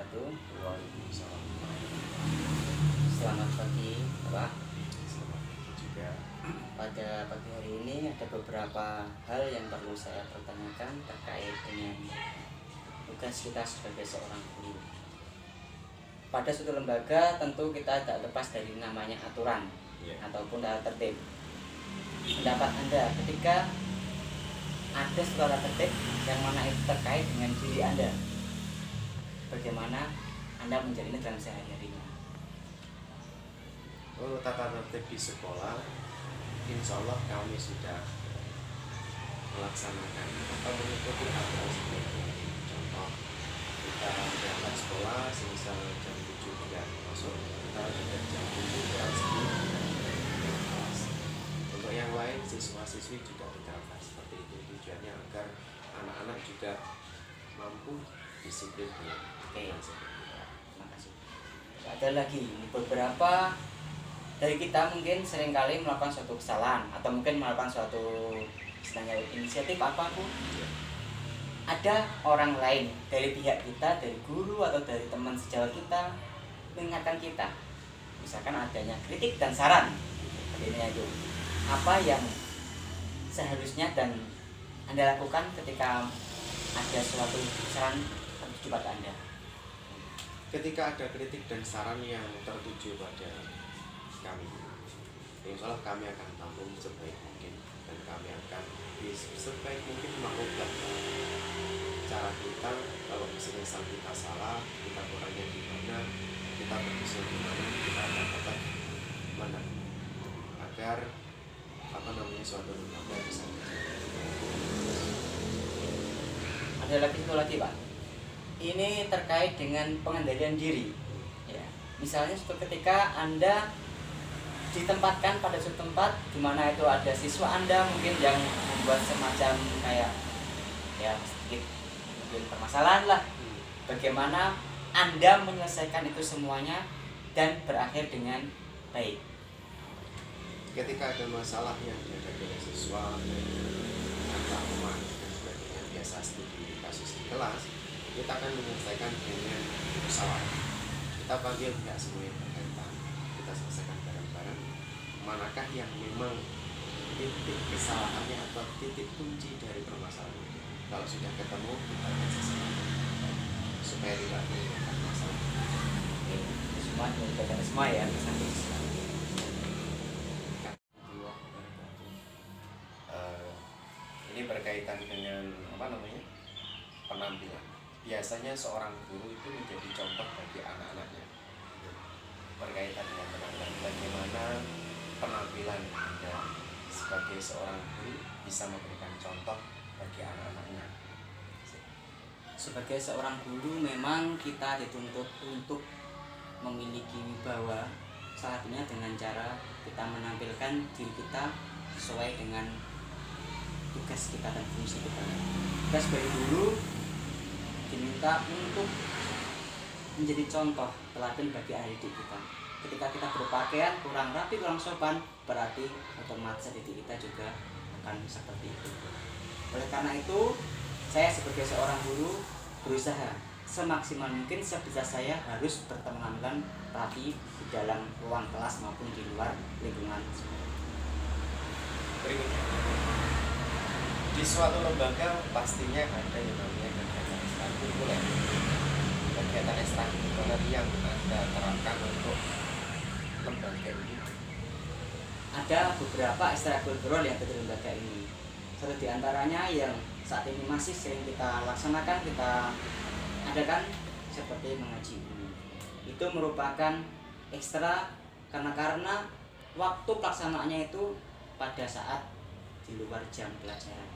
wabarakatuh. Waalaikumsalam. Selamat pagi, Pak. Selamat pagi juga. Pada pagi hari ini ada beberapa hal yang perlu saya pertanyakan terkait dengan tugas kita sebagai seorang guru. Pada suatu lembaga tentu kita tidak lepas dari namanya aturan ataupun tata tertib. Pendapat Anda ketika ada suatu tata tertib yang mana itu terkait dengan diri Anda, bagaimana Anda menjalinnya dalam sehari-harinya? Tata tertib di sekolah, insya Allah kami sudah melaksanakan atau mengikuti aturan seperti contoh kita berangkat sekolah semisal jam 7 tidak masuk, kita sudah jam 7 kurang 10 kelas. Untuk yang lain siswa-siswi juga diterapkan seperti itu, tujuannya agar anak-anak juga mampu disiplin dengan Terima kasih. Ada lagi beberapa dari kita mungkin seringkali melakukan suatu kesalahan atau mungkin melakukan suatu istilahnya inisiatif apapun. Ada orang lain dari pihak kita, dari guru atau dari teman sejawat kita mengingatkan kita. Misalkan adanya kritik dan saran. Seperti itu. Apa yang seharusnya dan Anda lakukan ketika ada suatu saran tertuju pada Anda? Ketika ada kritik dan saran yang tertuju pada kami, insya Allah kami akan tampung sebaik mungkin dan kami akan sebaik mungkin melakukan cara kita. Kalau misal kita salah, kita kurangnya di mana, kita berdosa di mana, kita akan dapat mana agar suatu lembaga bisa Ada satu lagi Pak, ini terkait dengan pengendalian diri ya. Misalnya suatu ketika Anda ditempatkan pada suatu tempat di mana itu ada siswa Anda mungkin yang membuat semacam kayak ya sedikit mungkin permasalahan lah. Bagaimana Anda menyelesaikan itu semuanya dan berakhir dengan baik? Ketika ada masalah yang dihadapi oleh siswa, teman dan sebagainya, biasa studi kasus di kelas, kita akan menyelesaikan dengan musyawarah. Kita panggil pihak semua yang berkaitan, kita selesaikan bareng-bareng. Manakah yang memang titik kesalahannya atau titik kunci dari permasalahan itu? Kalau sudah ketemu, kita akan selesaikan supaya tidak menimbulkan masalah. Semua ya. Ini berkaitan dengan penampilan. Biasanya seorang guru itu menjadi contoh bagi anak-anaknya. Berkaitan dengan penampilan, bagaimana penampilan Anda sebagai seorang guru bisa memberikan contoh bagi anak-anaknya. Sebagai seorang guru memang kita dituntut untuk memiliki wibawa, salah satunya dengan cara kita menampilkan diri kita sesuai dengan tugas kita dan fungsi kita. Kita sebagai guru diminta untuk menjadi contoh teladan bagi adik kita. Ketika kita berpakaian kurang rapi, kurang sopan, berarti otomatis adik kita juga akan seperti itu. Oleh karena itu, saya sebagai seorang guru berusaha semaksimal mungkin sebisa saya harus berpenampilan rapi di dalam ruang kelas maupun di luar lingkungan sekolah. Berikutnya, di suatu lembaga pastinya ada yang namanya kegiatan ekstrakurikuler. Kegiatan ekstrakurikuler yang Anda terapkan untuk lembaga ini. Ada beberapa ekstrakurikuler yang ada di lembaga ini. Satu di antaranya yang saat ini masih sering kita laksanakan, kita adakan seperti mengaji ini. Itu merupakan ekstra karena waktu pelaksanaannya itu pada saat di luar jam pelajaran.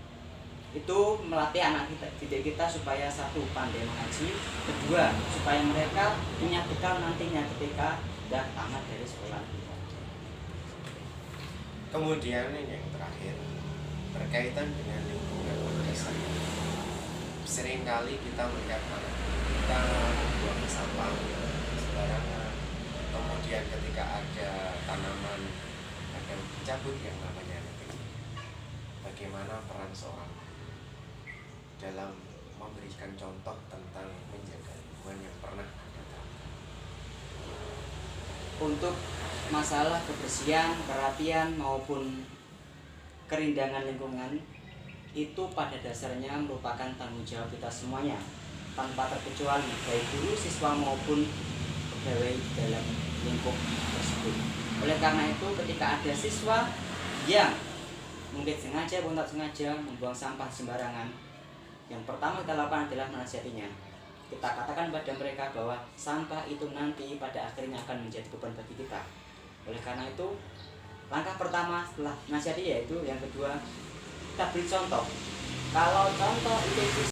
Itu melatih anak didik kita supaya satu pandai mengaji, kedua supaya mereka punya bekal nantinya ketika sudah tamat dari sekolah. Kemudian yang terakhir berkaitan dengan lingkungan madrasah. Seringkali kita melihat anak kita buang sampah sembarangan. Kemudian ketika ada tanaman akan dicabut yang namanya anak kecil. Bagaimana peran seorang dalam memberikan contoh tentang menjaga lingkungan yang pernah untuk masalah kebersihan, kerapian maupun kerindangan lingkungan itu pada dasarnya merupakan tanggung jawab kita semuanya tanpa terkecuali, baik guru, siswa maupun pegawai dalam lingkup tersebut. Oleh karena itu, ketika ada siswa yang mungkin sengaja maupun tak sengaja membuang sampah sembarangan, yang pertama kita lakukan adalah menasihatinya. Kita katakan pada mereka bahwa sampah itu nanti pada akhirnya akan menjadi beban bagi kita. Oleh karena itu, langkah pertama setelah nasihati yaitu yang kedua, kita beri contoh. Kalau contoh itu